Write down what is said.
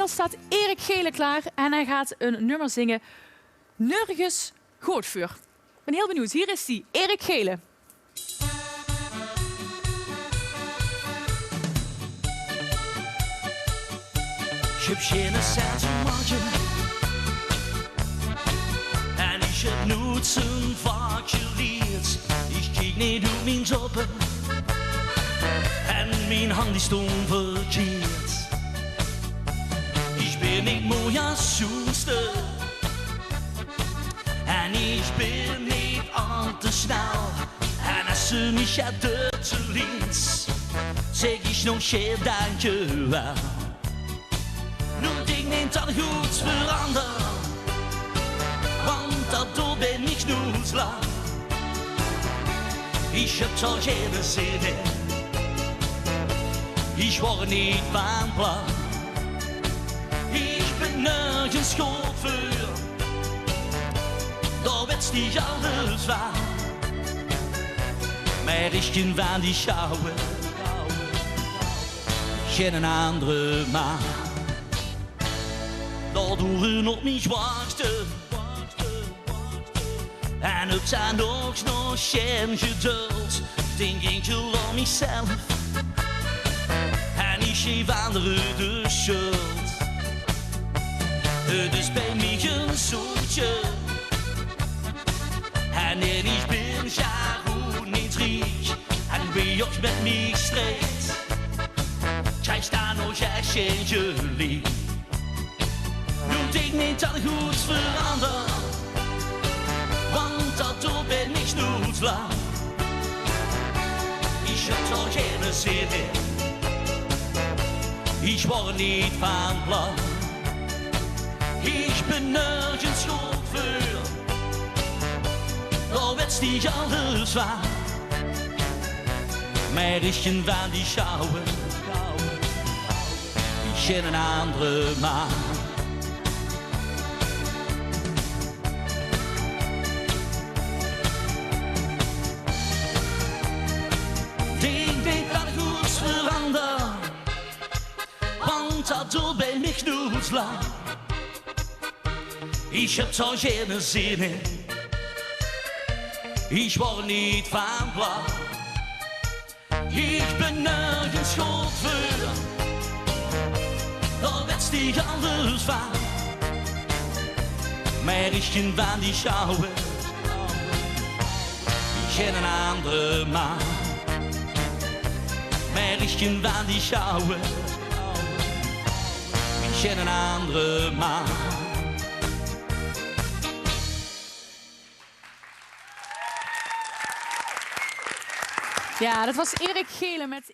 Inmiddels staat Erik Gele klaar en hij gaat een nummer zingen. Nergens Gootvuur. Ik ben heel benieuwd. Hier is hij, Erik Gele. Ich hab schöne Zeit zum Morgen en ich hab nur zum Wort geleerd. Ich kijk niet op mijn zoppen en mijn hand is onverkeerd. Ich bin nicht mooi als Soester en ich bin nicht al te snel. En als ze mich ja te links, zeg ich nog schön dankjewel. Nu denk niet dat goed veranderen, want daardoor ben ik nu klaar. Ich hab zwar keine Sinn, ich war nicht van plan. Ich bin nergens goed voor, daar werd niet alles waar. Maar ik kan van die schouwen, geen andere man. Daardoor hun op mij wachten. En het zijn nog geen geduld. Denk enkel aan mezelf. En ik geef anderen de schuld. Het is bij mij een zoetje. En ik ben ja goed niet rijk. En wie ook met mij streed, krijgt daar nog echt geen gelijk. Ik niet dat goed verander, want daardoor ben ik nu klaar. Ich hab doch keine Sinn, ich war nicht van plan. Ich bin nergens goed voor, daar werd niet alles waar. Maar ik kan van die schouwen, ik ken een andere man. Daardoor ben ik nu klaar. Ich hab zwar keine Sinn, ich war nicht van plan. Ich bin nergens goed voor, daar werd niet alles waar. Maar ik kan van die schouwen, ik ken een andere man. Maar ik kan van die schouwen, ik ken een andere man. Ja, dat was Erik Gele met